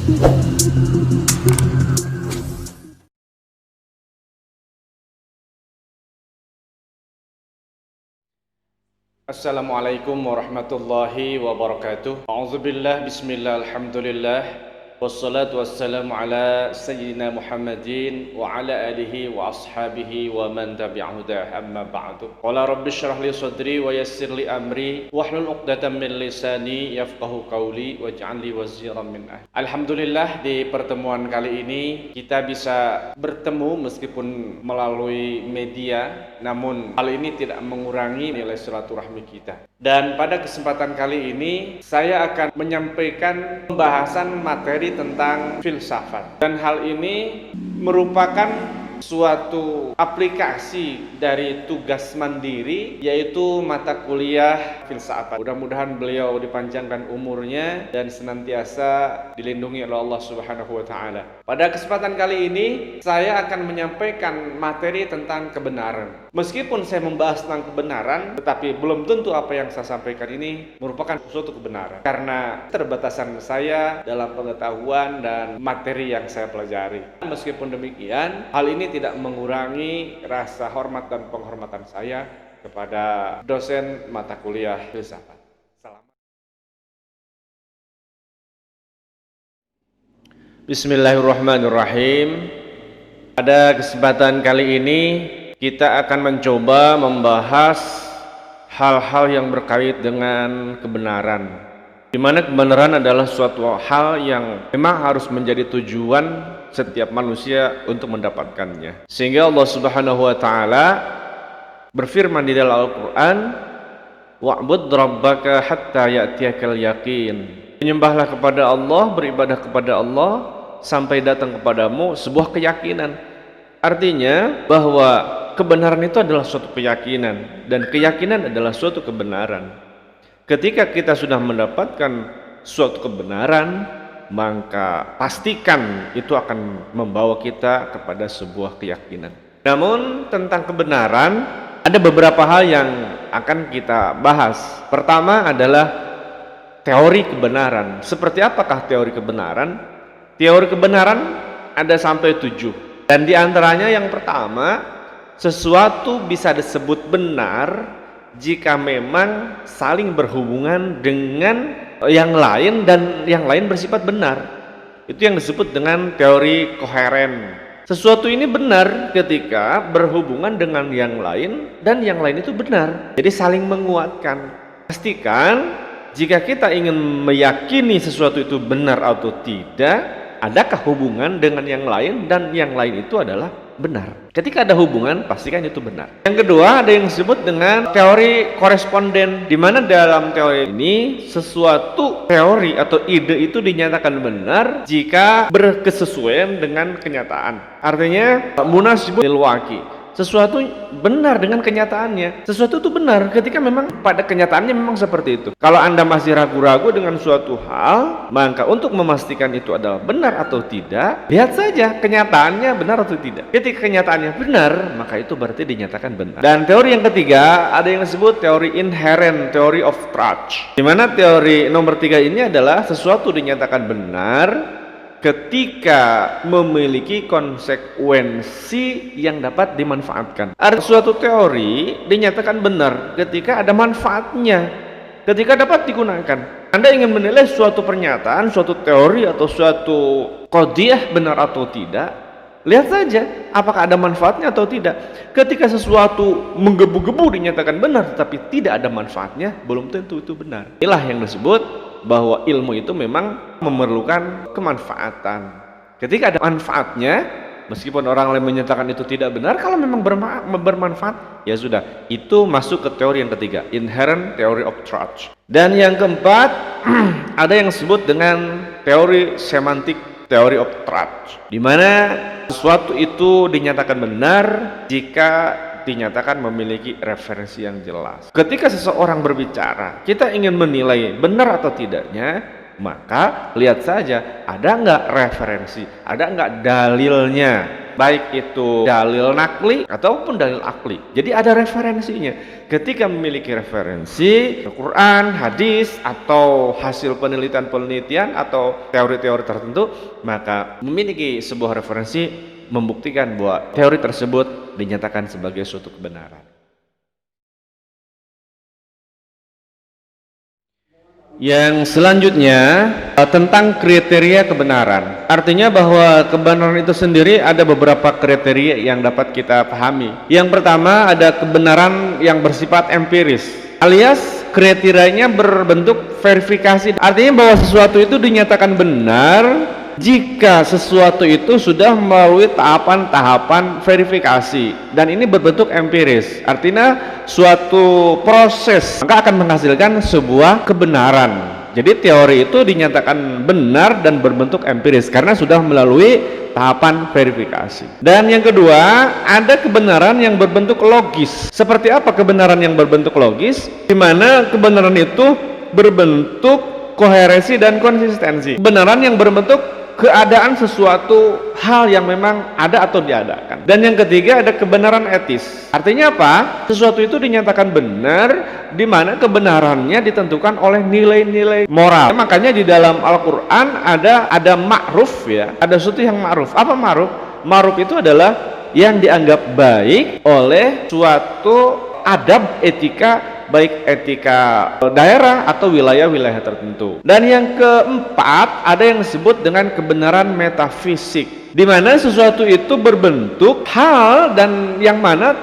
Assalamualaikum warahmatullahi wabarakatuh. A'udzubillah, bismillah, alhamdulillah. Wassalatu wassalamu ala sayyidina Muhammadin wa ala alihi wa ashabihi wa man tabi'ahudah, amma ba'du. Qala rabbi syrah li sadri wa yassir li amri wahlul 'uqdatam min lisani yafqahu qawli waj'al li waziran min ahli. Alhamdulillah, di pertemuan kali ini kita bisa bertemu meskipun melalui media, namun hal ini tidak mengurangi nilai silaturahmi kita. Dan pada kesempatan kali ini saya akan menyampaikan pembahasan materi tentang filsafat. Dan hal ini merupakan suatu aplikasi dari tugas mandiri, yaitu mata kuliah filsafat. Mudah-mudahan beliau dipanjangkan umurnya dan senantiasa dilindungi oleh Allah Subhanahu wa taala. Pada kesempatan kali ini saya akan menyampaikan materi tentang kebenaran. Meskipun saya membahas tentang kebenaran, tetapi belum tentu apa yang saya sampaikan ini merupakan suatu kebenaran, karena keterbatasan saya dalam pengetahuan dan materi yang saya pelajari. Meskipun demikian, hal ini tidak mengurangi rasa hormat dan penghormatan saya kepada dosen mata kuliah filsafat. Bismillahirrahmanirrahim. Pada kesempatan kali ini kita akan mencoba membahas hal-hal yang berkait dengan kebenaran, di mana kebenaran adalah suatu hal yang memang harus menjadi tujuan setiap manusia untuk mendapatkannya. Sehingga Allah Subhanahu wa taala berfirman di dalam Al-Qur'an, "Wa'bud rabbaka hatta ya'tiyakal yaqin." Menyembahlah kepada Allah, beribadah kepada Allah sampai datang kepadamu sebuah keyakinan. Artinya bahwa kebenaran itu adalah suatu keyakinan, dan keyakinan adalah suatu kebenaran. Ketika kita sudah mendapatkan suatu kebenaran, maka pastikan itu akan membawa kita kepada sebuah keyakinan. Namun tentang kebenaran ada beberapa hal yang akan kita bahas. Pertama adalah teori kebenaran. Seperti apakah teori kebenaran? Teori kebenaran ada sampai 7. Dan diantaranya yang pertama, sesuatu bisa disebut benar jika memang saling berhubungan dengan yang lain dan yang lain bersifat benar. Itu yang disebut dengan teori koheren. Sesuatu ini benar ketika berhubungan dengan yang lain dan yang lain itu benar. Jadi saling menguatkan. Pastikan jika kita ingin meyakini sesuatu itu benar atau tidak, adakah hubungan dengan yang lain dan yang lain itu adalah benar. Ketika ada hubungan, pastikan itu benar. Yang kedua, ada yang disebut dengan teori koresponden, di mana dalam teori ini sesuatu teori atau ide itu dinyatakan benar jika berkesesuaian dengan kenyataan. Artinya munasibul lil waqi. Sesuatu benar dengan kenyataannya. Sesuatu itu benar ketika memang pada kenyataannya memang seperti itu. Kalau Anda masih ragu-ragu dengan suatu hal, maka untuk memastikan itu adalah benar atau tidak, lihat saja kenyataannya benar atau tidak. Ketika kenyataannya benar, maka itu berarti dinyatakan benar. Dan teori yang ketiga, ada yang disebut teori inherent, theory of truth. Di mana teori nomor 3 ini adalah sesuatu dinyatakan benar ketika memiliki konsekuensi yang dapat dimanfaatkan. Ada suatu teori dinyatakan benar ketika ada manfaatnya, ketika dapat digunakan. Anda ingin menilai suatu pernyataan, suatu teori atau suatu qadhiyah benar atau tidak, lihat saja apakah ada manfaatnya atau tidak. Ketika sesuatu menggebu-gebu dinyatakan benar tetapi tidak ada manfaatnya, belum tentu itu benar. Inilah yang disebut bahwa ilmu itu memang memerlukan kemanfaatan. Ketika ada manfaatnya, meskipun orang lain menyatakan itu tidak benar, kalau memang bermanfaat, ya sudah, itu masuk ke teori yang ketiga, inherent theory of truth. Dan yang keempat, ada yang disebut dengan teori semantik, theory of truth, di mana sesuatu itu dinyatakan benar jika dinyatakan memiliki referensi yang jelas. Ketika seseorang berbicara, kita ingin menilai benar atau tidaknya, maka lihat saja ada nggak referensi, ada nggak dalilnya. baik itu dalil nakli ataupun dalil akli. Jadi ada referensinya. Ketika memiliki referensi Al-Quran, hadis, atau hasil penelitian atau teori-teori tertentu, maka memiliki sebuah referensi membuktikan bahwa teori tersebut dinyatakan sebagai suatu kebenaran. Yang selanjutnya tentang kriteria kebenaran. Artinya bahwa kebenaran itu sendiri ada beberapa kriteria yang dapat kita pahami. Yang pertama ada kebenaran yang bersifat empiris, alias kriterianya berbentuk verifikasi. Artinya bahwa sesuatu itu dinyatakan benar jika sesuatu itu sudah melalui tahapan-tahapan verifikasi, dan ini berbentuk empiris. Artinya suatu proses maka akan menghasilkan sebuah kebenaran. Jadi teori itu dinyatakan benar dan berbentuk empiris karena sudah melalui tahapan verifikasi. Dan yang kedua, ada kebenaran yang berbentuk logis. Seperti apa kebenaran yang berbentuk logis? Di mana kebenaran itu berbentuk koherensi dan konsistensi. Kebenaran yang berbentuk keadaan sesuatu hal yang memang ada atau diadakan. Dan yang ketiga ada kebenaran etis. Artinya apa? Sesuatu itu dinyatakan benar di mana kebenarannya ditentukan oleh nilai-nilai moral. Makanya di dalam Al-Qur'an ada ma'ruf ya. Ada sesuatu yang ma'ruf. Apa ma'ruf? Ma'ruf itu adalah yang dianggap baik oleh suatu adab etika, baik etika daerah atau wilayah-wilayah tertentu. Dan yang keempat ada yang disebut dengan kebenaran metafisik, di mana sesuatu itu berbentuk hal dan yang mana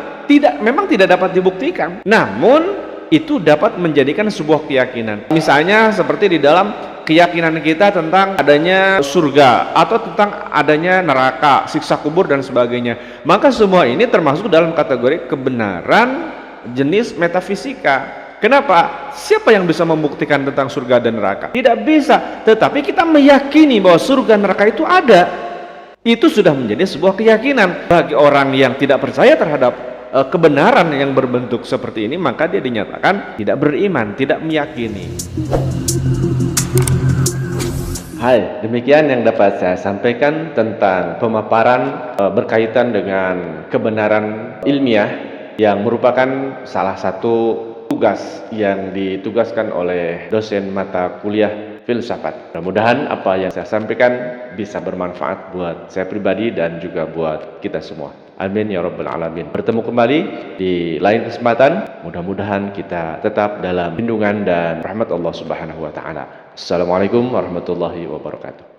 memang tidak dapat dibuktikan, namun itu dapat menjadikan sebuah keyakinan. Misalnya seperti di dalam keyakinan kita tentang adanya surga atau tentang adanya neraka, siksa kubur dan sebagainya. Maka semua ini termasuk dalam kategori kebenaran jenis metafisika. Kenapa? Siapa yang bisa membuktikan tentang surga dan neraka? Tidak bisa. Tetapi kita meyakini bahwa surga dan neraka itu ada. Itu sudah menjadi sebuah keyakinan. Bagi orang yang tidak percaya terhadap kebenaran yang berbentuk seperti ini, maka dia dinyatakan tidak beriman, tidak meyakini. Hai, demikian yang dapat saya sampaikan tentang pemaparan berkaitan dengan kebenaran ilmiah yang merupakan salah satu tugas yang ditugaskan oleh dosen mata kuliah filsafat. Mudah-mudahan apa yang saya sampaikan bisa bermanfaat buat saya pribadi dan juga buat kita semua. Amin ya rabbal alamin. Bertemu kembali di lain kesempatan. Mudah-mudahan kita tetap dalam lindungan dan rahmat Allah Subhanahu wa taala. Assalamualaikum warahmatullahi wabarakatuh.